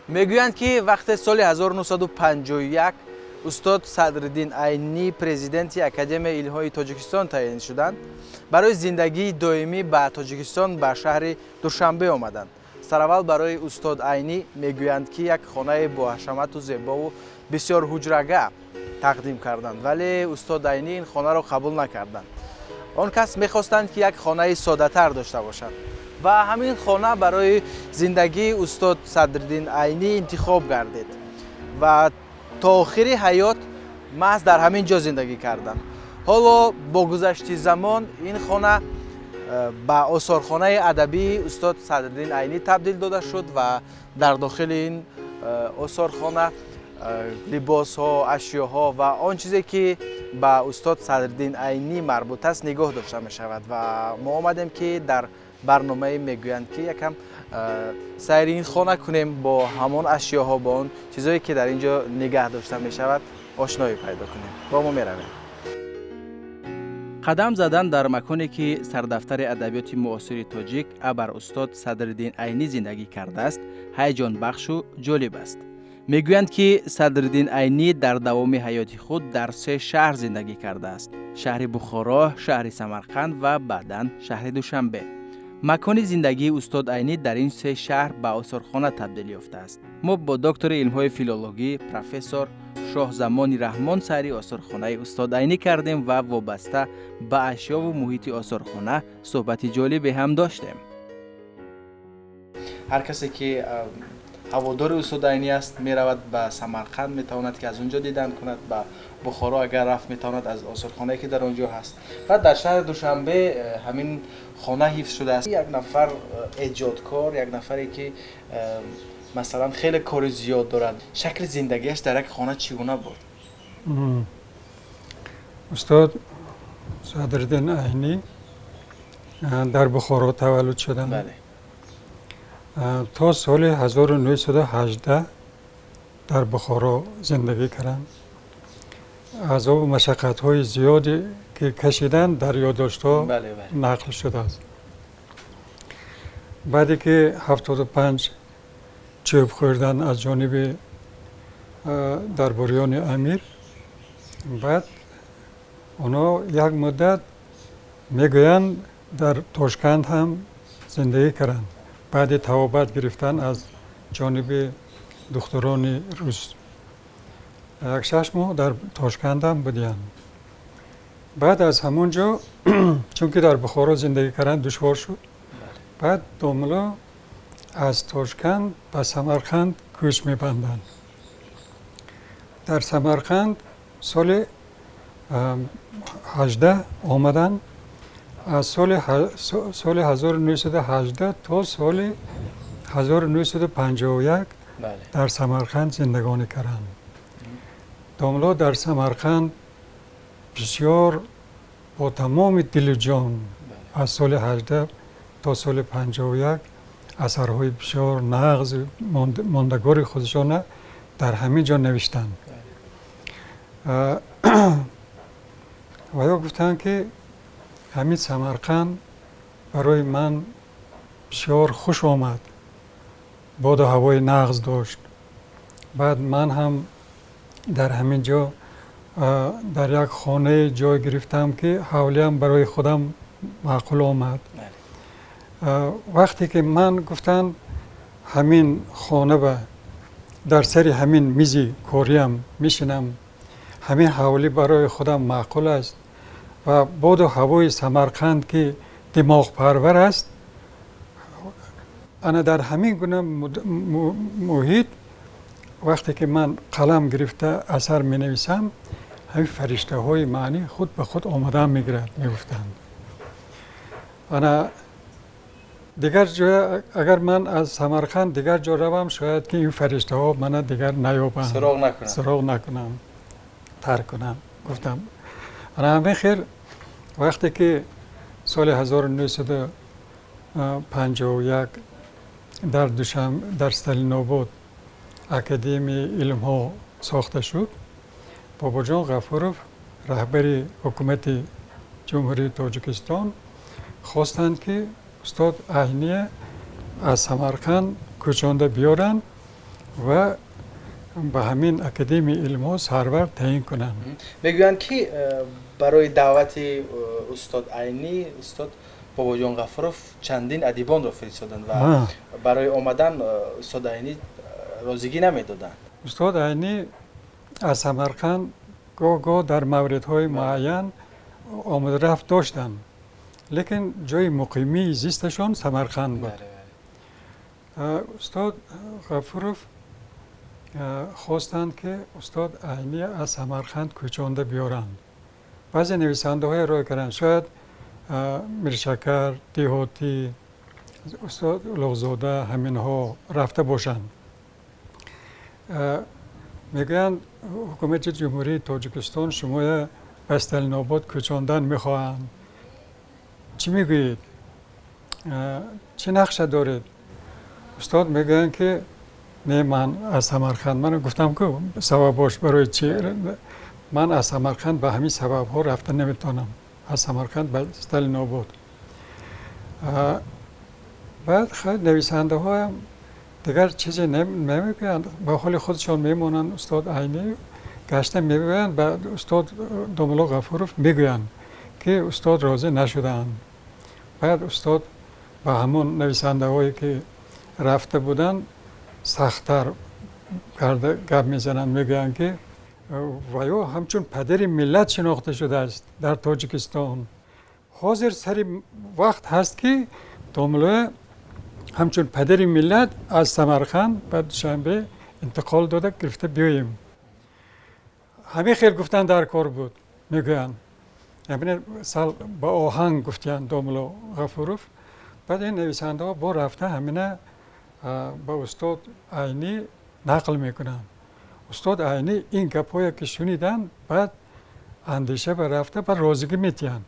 میگویند که وقتی سال 1951 استاد صدرالدین عینی پرزیدنت اکادمی علم‌های تاجیکستان تعیین شدند، برای زندگی دائمی به تاجیکستان به شهر دوشنبه آمدند. سراول برای استاد عینی میگویند که یک خانه با حشمت و زیبا و بسیار حجره‌گه تقدیم کردند، ولی استاد عینی این خانه را قبول نکردند. آن کس میخواستند که یک خانه ساده‌تر داشته باشند و همین خانه برای زندگی استاد صدرالدین عینی انتخاب گردید و تا آخر حیات محض در همین جا زندگی کردند. حالا با گذشت زمان این خانه به آثارخانه ادبی استاد صدرالدین عینی تبدیل داده شد و در داخل این آثارخانه لباس ها، اشیاها و آن چیزی که به استاد صدرالدین عینی مربوط است نگاه داشته می شود و ما آمدیم که در برنامه میگویند که یکم سیر این خانه کنیم، با همان اشیاها، با اون چیزایی که در اینجا نگاه داشته می شود آشنایی پیدا کنیم. با ما می رویم. قدم زدن در مکانی که سردفتر ادبیات معاصر تاجیک ابر استاد صدرالدین عینی زندگی کرده است هیجان بخش و جالب است. میگویند که صدرالدین عینی در دوام حیات خود در 3 شهر زندگی کرده است: شهر بخارا، شهر سمرقند و بعداً شهر دوشنبه. مکان زندگی استاد عینی در این 3 شهر به آثارخانه تبدیل یافته است. ما با دکتر علم‌های فیلولوژی پروفسور شاهزمان رحمان سری آثارخانه استاد عینی کردیم و وابسته به اشیا و محیط آثارخانه صحبت جالبی هم داشتیم. هر کسی که هوادار استاد عینی است می رود به سمرقند، می تواند که از اونجا دیدن کند، به بخارا اگر رفت می تواند از آثارخانه که در اونجا هست. و در شهر دوشنبه همین خانه حفظ شده است. یک نفر ایجادکار، یک نفری که مثلا خیلی کار زیاد دارد، شکل زندگیش در یک خانه چگونه بود؟ استاد صدرالدین عینی در بخارا تولد شدند. بله. تا سال 1918 در بخارا زندگی کردند. از او مشقت‌های زیادی که کشیدن در یادداشت‌ها نقل شده است. بعدی که 75 چوب خوردن از جانب درباریان امیر، بعد اونا یک مدت میگویند در تاشکند هم زندگی کردند. بعد توابت گرفتن از جانب دختران روس. 6 ماه در تاشکند هم بودند. بعد از همونجا چون که در بخارا زندگی کردن دشوار شد، بعد داملا از تاشکند به سمرقند کوچ می‌بندند. در سمرقند سال 18 آمدن. از سال 1918 تا سال 1951 در سمرقند زندگانی کردند. داملا در سمرقند بسیار با تمام دل و جان از سال 18 تا سال 51 اثرهای بسیار نغز ماندگار خودشان در همین جا نوشتند. و یا گفتند که همین سمرقند برای من بسیار خوش آمد، باد و هوای نغز داشت. بعد من هم در همین جا در یک خانه جای گرفتم که حوالی هم برای خودم معقول آمد. وقتی که من گفتن همین خانه و در سر همین میزی کاریم میشینم، همین حوالی برای خودم معقول است و باد و هوای سمرقند که دماغ پرور است، انا در همین گونه محیط وقتی که من قلم گرفته اثر می نویسم، همین فرشته های معنی خود به خود آمدن می گیرد می گفتند. انا دیگر جا اگر من از سمرقند دیگر جا روم، شاید که این فرشته ها من دیگر نیابند، سراغ نکنم، ترک کنم. گفتم انا همین خیر وقتی که سال 1951 در استالین‌آباد اکادمی علم ها ساخته شد، بابا جان غفورов رهبر حکومت جمهوری تاجیکستان خواستند که استاد عینی از سمرقند کوچانده بیارن و به همین اکادمی علم سرور تعیین کنند. میگویند که برای دعوت استاد عینی استاد بابا جان غفوروف چندین ادیبان را فرستادند و برای آمدن استاد عینی راضیگی نمیدادند. استاد عینی از سمرقند گاه در موردهای معین آمد رفت داشتند، لیکن جای مقیمی زیستشان سمرقند بود. استاد غفوروف خواستند که استاد عینی از سمرقند کوچانده بیارند. بعضی نویسنده های رای کردند شاید میرشکر، دیهاتی، استاد لغزاده همین ها رفته باشند. میگویند حکومت جمهوری تاجیکستان شما بستل آباد کوچاندن میخواهند. چی میگویید؟ چه نقشه دارید؟ استاد میگویند که نه، من از سمرقند، من گفتم که سبباش برای چی؟ من از سمرقند به همین سبب ها رفتن نمیتونم، از سمرقند به بستل آباد. بعد خیلی نویسنده ها هم دیگر چیزی نمیگویند، به حال خودشان میمونند. استاد عینی گشته میگویند، بعد استاد دوملا غفوروف میگویند که استاد راضی نشدند. بعد استاد با همون نویسنده هایی که رفته بودند سخت‌تر کرده گپ میزنند، میگویند که ویا همچون پدر ملت شناخته شده است در تاجیکستان. حاضر سری وقت هست که دوملا همچون پدر ملت از سمرقند به دوشنبه انتقال داده گرفته بیاییم. همه خیلی گفتن در کار بود، میگویند. یعنی سال با آهنگ گفتن دوملا غفوروف. بعد این نویسنده ها با رفته همینه با استاد عینی نقل میکنن. استاد عینی این گپایی که شنیدن بعد اندیشه برفته و راضیگی میتین.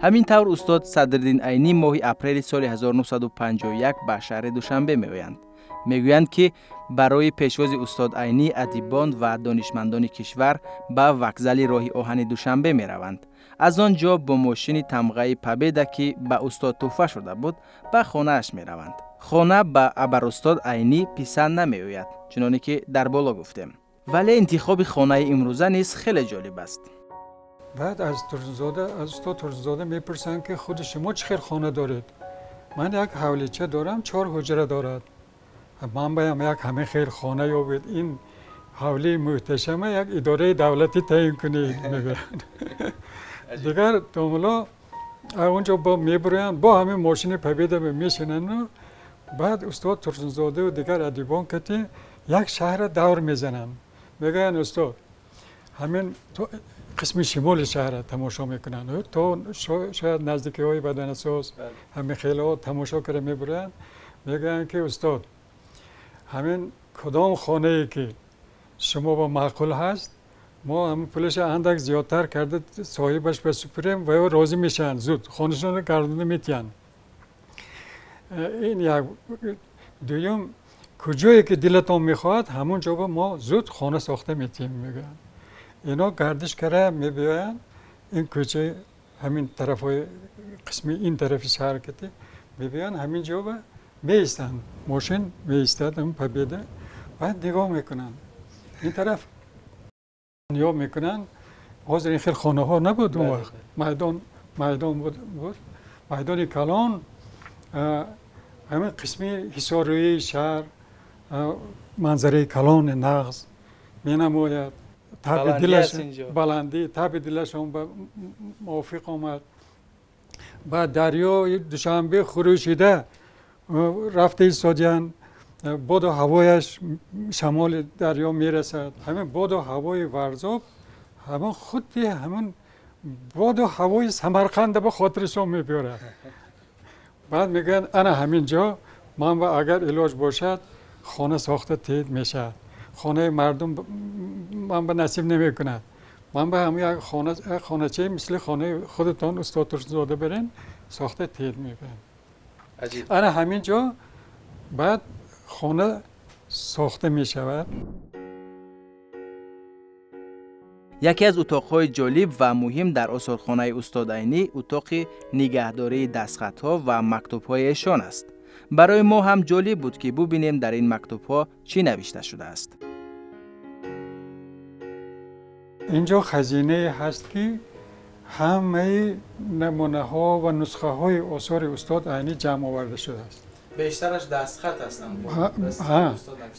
همین طور استاد صدرالدین عینی ماه اپریل سال 1951 به شهر دوشنبه میآیند. میگویند که برای پیشواز استاد عینی ادیبان و دانشمندان کشور به وکزل راه آهن دوشنبه میروند. از آنجا با ماشین تمغه پبیده که به استاد تحفه شده بود به خانه اش میروند. خانه به ابر استاد عینی پسند نمیآید، چنانه که در بالا گفتیم. ولی انتخاب خانه امروزه نیز خیلی جالب است. بعد از استاد ترزاده میپرسند که خود شما چه خیر خانه دارید؟ من یک حولیچه دارم، 4 حجره دارد. من باید یک همه خیر خانه یابید، این حولی محتشمه یک اداره دولتی تعیین کنید. میگویند. دیگر دوملا اونجا با میبرند با همین ماشین پبیده میشینند. بعد استاد ترزاده و دیگر ادیبان که یک شهر دور میزنند. میگویند استاد همین قسم شمال شهر تماشا میکنند، تو شاید نزدیکی های بدن اساس همین خیلی ها تماشا کرده میبرند. میگویند که استاد همین کدام خانه ای که شما با معقول هست ما همین پولش اندک زیادتر کرده صاحبش بسپریم و راضی میشن، زود خانهشون رو گردونده میتین. این یک دویم کجایی که دلتون میخواد همون جا ما زود خانه ساخته میتیم. میگن اینا گردش کرده میبیاین این کوچه همین طرف های قسمی این طرف شهر کتی میبیاین همین جا میستن، ماشین میستد هم پبیده. بعد نگاه میکنن این طرف نگاه میکنن. حاضر این خیلی خانه ها نبود اون وقت، میدان بود، میدان کلان. همین قسمی حصاروی شهر منظره کلان نغز می نماید. بلندی تب دلش هم موافق آمد. بعد دریا دوشنبه خروشیده رفته ایستادین، باد و هوایش شمال دریا میرسد. همین باد و هوای ورزاب همون خودی همون باد و هوای سمرقند به خاطرشون میبیاره. بعد میگن انا همین جا من و اگر علاج باشد خانه ساخته تید میشه. خانه مردم من به نصیب نمی کند. من به همین خانه چه مثل خانه خودتان استاد ترزاده برین ساخته تید میبین. انا همین جا بعد خانه ساخته می شود. یکی از اتاق‌های جالب و مهم در آثارخانه استاد عینی اتاق نگهداری دستخط‌ها و مکتوب‌های ایشان است. برای ما هم جالب بود که ببینیم در این مکتوب‌ها چی نوشته شده است. اینجا خزینه هست که همه نمونه ها و نسخه های آثار استاد عینی جمع آورده شده است. بیشترش دستخط هستند.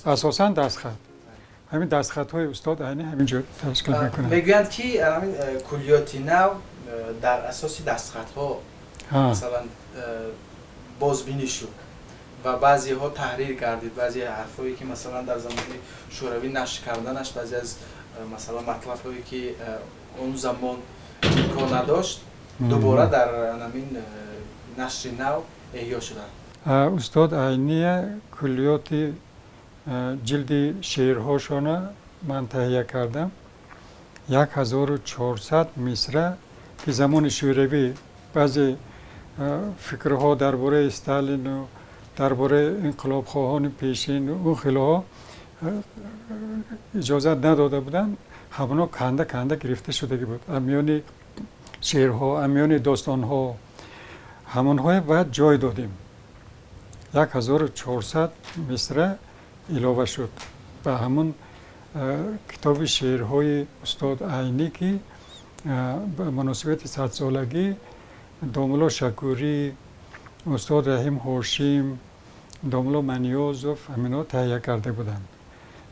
اساساً دستخط. همین دستخط های استاد عینی همینجا تشکیل میکنند. میگویند که همین کلیات نو در اساس دستخط ها مثلا بازبینی شد و بعضی ها تحریر کردید، بعضی حرفایی که مثلا در زمان شوروی نشر کردنش، بعضی از مثلا مطلب هایی که اون زمان امکان نداشت دوباره در همین نشر نو احیا شدن. استاد عینی کلیات جلد شعرهاشون من تهیه کردم. 1400 مصرع که زمان شوروی بعضی فکرها درباره استالین و درباره انقلاب خواهان پیشین و اون خیلی‌ها اجازه نداده بودن، همونا کنده گرفته شده بود. امیان شعرها، امیان داستانها، همونهای بعد جای دادیم. 1400 مصرع علاوه شد به همون کتاب شعرهای استاد عینی که به مناسبت 100 سالگی داملا شکوری، استاد رحیم هاشم، داملا منیازوف همینا تهیه کرده بودند.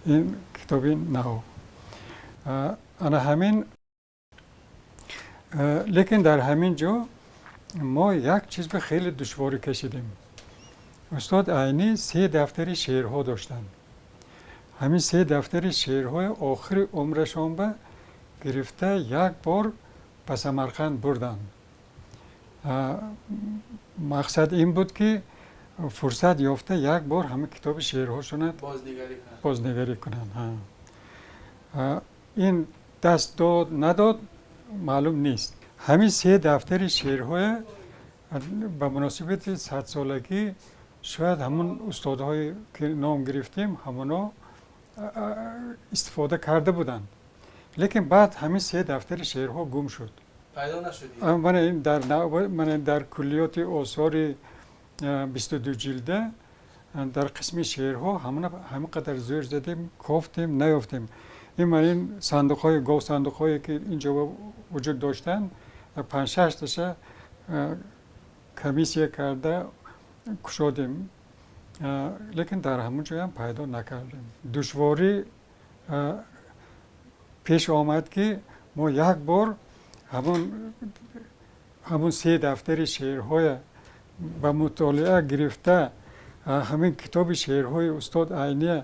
این کتابی نو. انا همین لیکن در همین جا ما یک چیز به خیلی دشواری کشیدیم. استاد عینی 3 دفتر شعرها داشتند. همین 3 دفتر شعرهای آخر عمرشان به گرفته یک بار به سمرقند بردن. مقصد این بود که فرصت یافته یک بار همه کتاب شعرهاشون بازنگری کنند. این دست داد نداد معلوم نیست. همین 3 دفتر شعرهای به مناسبت 100 سالگی شاید همون استادهای که نام گرفتیم همونا استفاده کرده بودند. لیکن بعد همین 3 دفتر شعرها گم شد. پیدا نشدید؟ من در کلیات آثار 22 جلده در قسم شعرها همه قدر زور زدیم، کافتیم، نیافتیم. این صندوق‌هایی که اینجا وجود داشتن 5-6 تاشه کمیسیه کرده کشادیم، لیکن در همون جای هم پیدا نکردیم. دشواری پیش آمد که ما یک بار همون 3 دفتر شعرهای به مطالعه گرفته همین کتاب شعرهای استاد عینی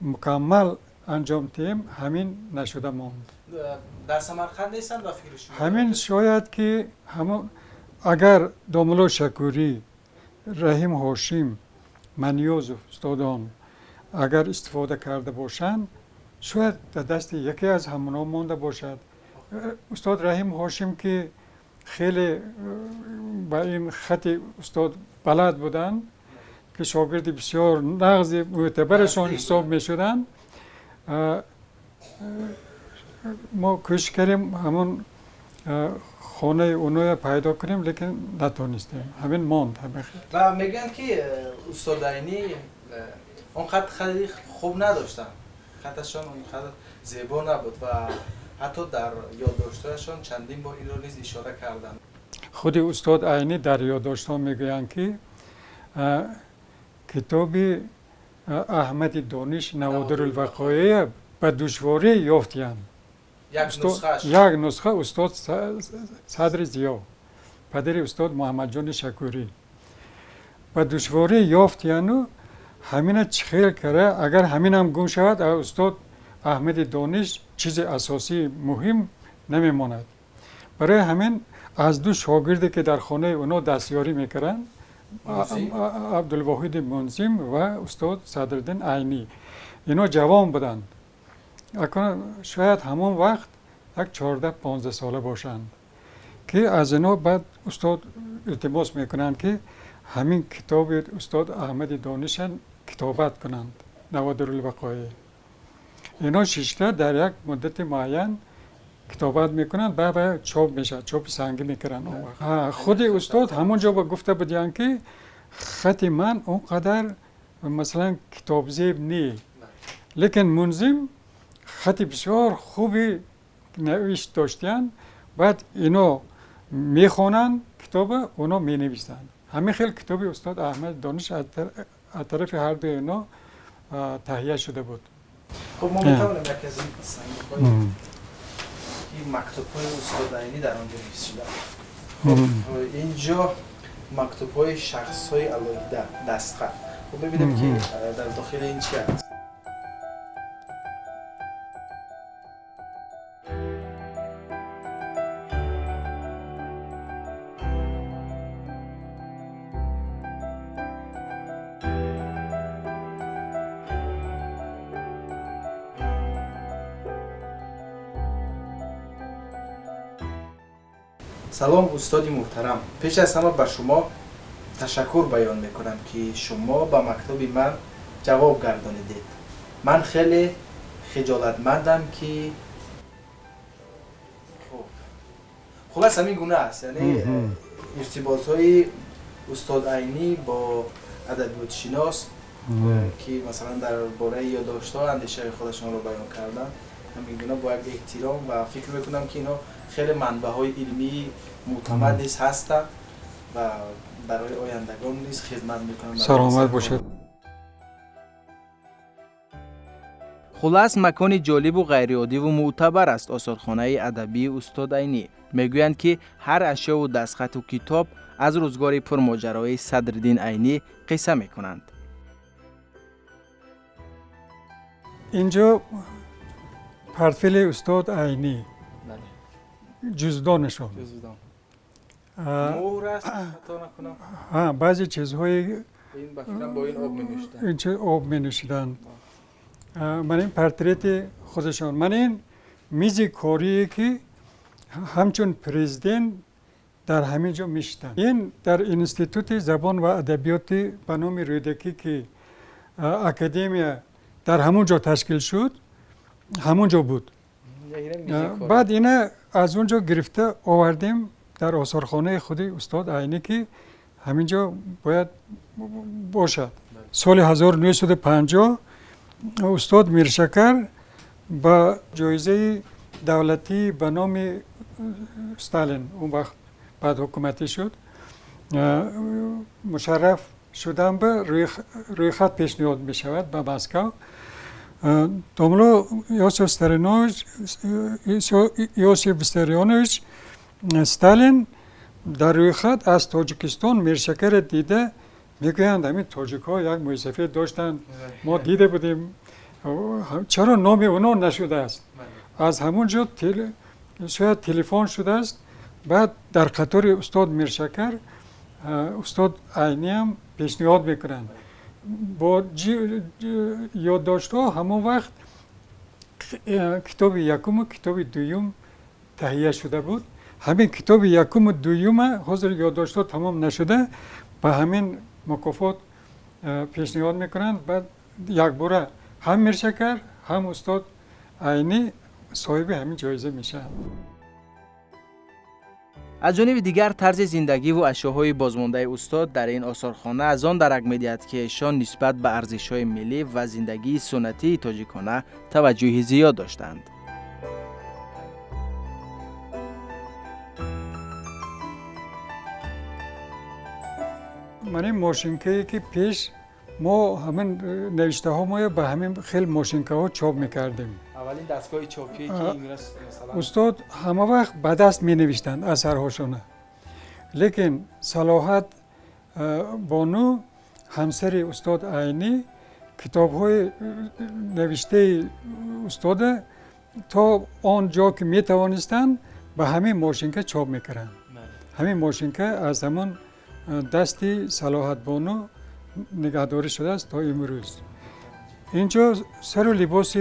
مکمل انجام دهیم، همین نشده ماند. در سمرقند نیستن و فکرش همین شاید که همون اگر داملا شکوری، رحیم هاشم، منیازوف استادان اگر استفاده کرده باشند شاید در دست یکی از همونا مانده باشد. استاد رحیم هاشم که خیلی با این خط استاد بلد بودن که شاگرد بسیار نغز معتبرشان حساب می شدن، ما کوشش کردیم همون خانه اونو پیدا کنیم لیکن نتونستیم، همین ماند. و میگن که استاد عینی اون خط خیلی خوب نداشتن، خطشان اون خط زیبا نبود و حتی در یادداشت‌هایشان چندین بار این را نیز اشاره کردند. خود استاد عینی در یادداشت‌ها میگویند که کتاب احمد دانش نوادر الوقایع به دشواری یافتند. یک نسخه استاد صدر ضیا، پدر استاد محمد جان شکوری به دشواری یافتند و همین چخیر کرده. اگر همین هم گم شود استاد احمد دانش چیز اساسی مهم نمیماند. برای همین از 2 شاگردی که در خانه اونا دستیاری میکردن، عبدالواحد منظم و استاد صدرالدین عینی، اینا جوان بودند. شاید همون وقت 14-15 ساله باشند که از اینا بعد استاد التماس میکنند که همین کتاب استاد احمد دانش کتابت کنند، نوادر الوقایع. اینا 6 تا در یک مدت معین کتابت میکنند، بعد چاپ میشه، چاپ سنگی میکنن. خود استاد همونجا با گفته بودن که خط من اونقدر مثلا کتاب زیب نی، لیکن منظم خط بسیار خوبی نوشت داشتن. بعد اینو میخونن کتاب، اونو مینویسن. همین خیلی کتابی استاد احمد دانش از طرف هر دو اینا تهیه شده بود. خب ما میتونیم یک از این صندوق‌های این مکتوب‌های استاد عینی در آنجا حفظ شده. خب اینجا مکتوب‌های شخص‌های علاهیده دستخط. خب ببینیم که در داخل این چی هست. سلام استاد محترم، پیش از همه به شما تشکر بیان میکنم که شما به مکتوب من جواب گردانیدید. من خیلی خجالتمندم که خلاص همین گونه است. یعنی ارتباط های استاد عینی با ادبیات شناس که مثلا در باره یادداشت‌ها اندیشه خودشون رو بیان کردن، همین گونه با یک احترام و فکر میکنم که اینا خیلی منبع‌های علمی معتمد نیست هستند و برای آیندگان نیز خدمت میکنم. سلامت باشید. خلاص مکانی جالب و غیرعادی و معتبر است آثارخانه ادبی استاد عینی. میگویند که هر اشیا و دستخط و کتاب از روزگار پرماجرای صدرالدین عینی قصه میکنند. اینجا پرتفل استاد عینی جزدانشون مور است خطا نکنم. بعضی چیزهای این بخیرم با این آب می نوشتن. اینچه آب می نوشیدن. من این پرتریت خودشان، من این میزی کاریه که همچون پرزیدنت در همین جا میشتن. این در انستیتوت زبان و ادبیات به نام رودکی که اکادمیا در همون جا تشکیل شد، همون جا بود. بعد اینا از اونجا گرفته آوردیم در آثارخانه خود استاد عینی که همینجا باید باشد. سال 1950 استاد میرشکر با جایزه دولتی به نام استالین، اون وقت بعد حکومتی شد، مشرف شدن به روی خط پیشنهاد می شود به مسکو. دوملو یوسف ویساریونوویچ استالین در روی خط از تاجیکستان میرشکر دیده، میگویند همین تاجیک ها یک موسیقی داشتن، ما دیده بودیم، چرا نام اونا نشده است؟ از همونجا شاید تلفن شده است. بعد در قطار استاد میرشکر استاد عینی هم پیشنهاد میکنند. با یادداشت ها همون وقت کتاب یکم و کتاب دوم تهیه شده بود. همین کتاب یکم و دوم حاضر یادداشت ها تمام نشده، با همین مکافات پیشنهاد میکنند. بعد یک باره هم میرشکر هم استاد عینی صاحب همین جایزه میشه. از جانب دیگر طرز زندگی و اشیاهای بازمانده استاد در این آثارخانه از آن درک می‌دهد که ایشان نسبت به ارزش‌های ملی و زندگی سنتی تاجیکانه توجه زیاد داشتند. من این ماشینکه‌ای که پیش ما همین نوشته ها ما به همین خیلی ماشینکه ها چاپ میکردیم. اولین دستگاه چاپی که انگلیس مثلا استاد همه وقت به دست می نوشتند اثرهاشونه، لیکن صلاحت بانو همسر استاد عینی کتاب های نوشته استاد تا آنجا که می توانستند به همین ماشینکه چاپ میکردند. همین ماشینکه از همون دستی صلاحت بانو نگهداری شده است تا امروز. اینجا سر و لباس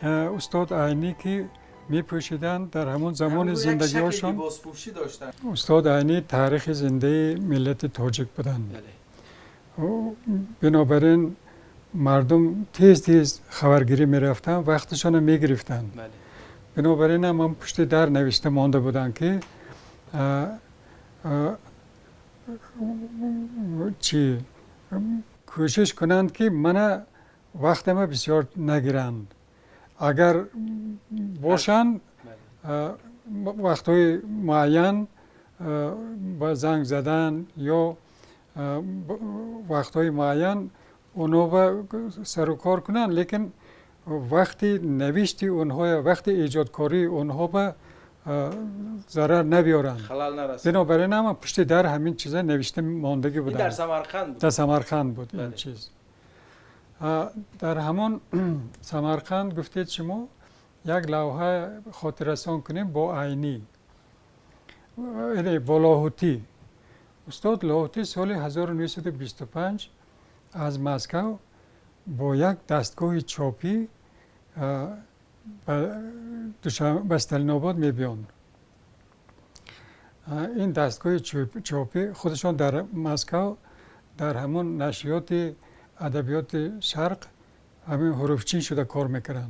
استاد عینی که می پوشیدن در همون زمان زندگی هاشون. استاد عینی تاریخ زنده ملت تاجیک بودند. بنابراین مردم تیز خبرگیری می رفتن، وقتشان می گرفتن. بنابراین هم پشت در نوشته مانده بودن که چی کوشش کنند که من وقتم بسیار نگیرند. اگر باشند وقتهای معین با زنگ زدن یا وقتهای معین اونو با سر و کار کنند، لیکن وقتی نوشتی اونها، وقتی ایجادکاری اونها به ضرر نبیارند، خلال نرسه. بنابراین هم پشت در همین چیزا نوشته ماندگی این بودن. در سمرقند بود. در سمرقند بود این بله. چیز. در همون سمرقند گفتید شما یک لوحه خاطررسان کنیم با عینی، یعنی با لاهوتی. استاد لاهوتی سال 1925 از مسکو با یک دستگاه چاپی به استالیناباد میبیاند. این دستگاه چاپی خودشان در مسکو در همون نشریات ادبیات شرق همین حروفچین شده کار میکردن.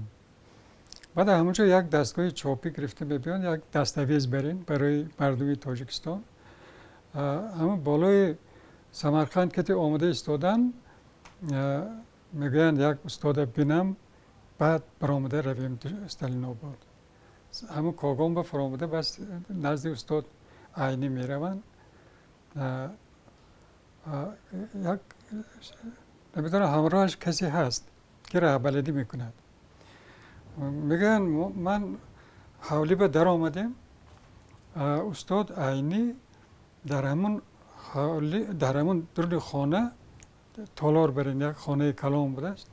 بعد همونجا یک دستگاه چاپی گرفته میبیان، یک دستاویز برین برای مردم تاجیکستان. همون بالای سمرقند که آمده استادن، میگویند یک استاد بینم، بعد برآمده رویم استالیناباد. همون کاغام به فرآمده بس نزد استاد عینی میروند. یک نمیدونم همراهش کسی هست که رهبری میکند. میگن من حولی به در آمدیم، استاد عینی در همون درون خانه تالار برین، یک خانه کلام بوده است.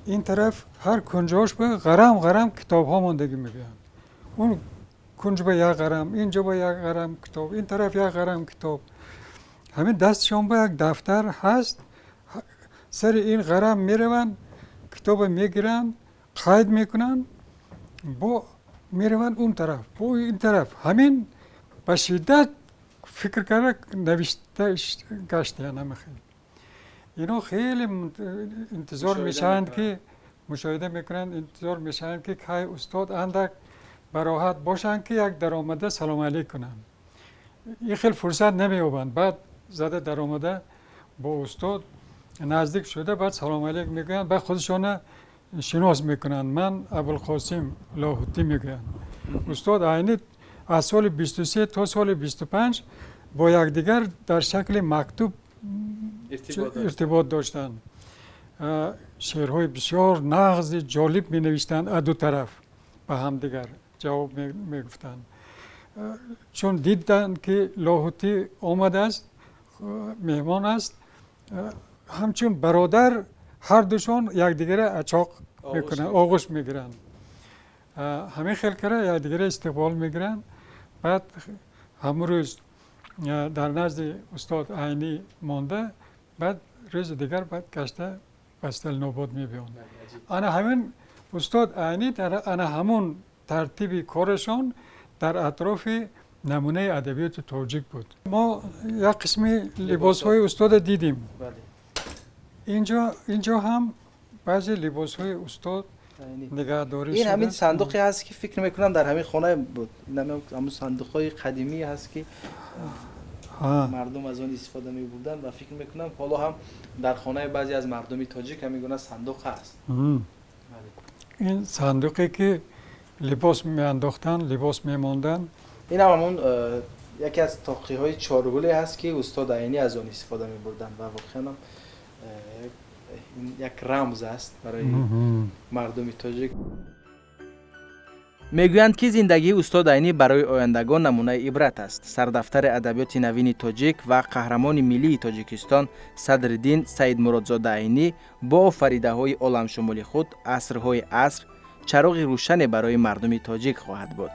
این طرف هر کنجاش به غرم کتاب ها ماندگی میگویند. اون کنج به یک غرم، اینجا به یک غرم کتاب، این طرف یک غرم کتاب. همین دستشان به یک دفتر هست، سر این غرم میروند، کتاب میگیرند، قید میکنند، با میروند اون طرف، با این طرف. همین به شدت فکر کرده نوشته گشته نمیخواد. اینا خیلی انتظار میشند که مشاهده میکنند، انتظار میشند که استاد اندک براحت باشند که یک درآمده سلام علیک کنند. این خیلی فرصت نمییابند. بعد زده درآمده با استاد نزدیک شده، بعد سلام علیک میگویند، بعد خودشان شناس میکنند. من ابوالقاسم لاهوتی میگویند. استاد عینی از سال 23 تا سال 25 با یکدیگر در شکل مکتوب ارتباط داشتند. شعرهای بسیار نغز جالب می نوشتند، از دو طرف به هم دیگر جواب می گفتند. چون دیدند که لاهوتی آمده است، مهمان است، همچون برادر هر دوشان یکدیگر اچاق میکنند، آغوش میگیرند. همه خیلی کرده یکدیگر استقبال میگیرند. بعد همون روز در نزد استاد عینی مانده، بعد روز دیگر بعد گشته به استالیناباد میبیاند. انا همین استاد عینی در انا همون ترتیب کارشان در اطراف نمونه ادبیات تاجیک بود. ما یک قسمی لباس های استاد دیدیم. اینجا هم بعضی لباس های استاد نگهداری شده. این همین صندوقی هست که فکر میکنم در همین خانه بود. همون صندوق های قدیمی هست که مردم از آن استفاده می بودن و فکر میکنم حالا هم در خانه بعضی از مردمی تاجیک همیگونه صندوق هست. این صندوقی که لباس می انداختن، لباس می ماندن. این هم همون یکی از تاقی های چارگوله هست که استاد عینی از آن استفاده می بردن و واقعا هم یک رمز است برای مردم تاجیک. میگویند که زندگی استاد عینی برای آیندگان نمونه عبرت است. سردفتر ادبیات نوین تاجیک و قهرمان ملی تاجیکستان صدرالدین سید مرادزاده عینی با آفریده های عالم شمول خود عصرهای عصر چراغ روشن برای مردم تاجیک خواهد بود.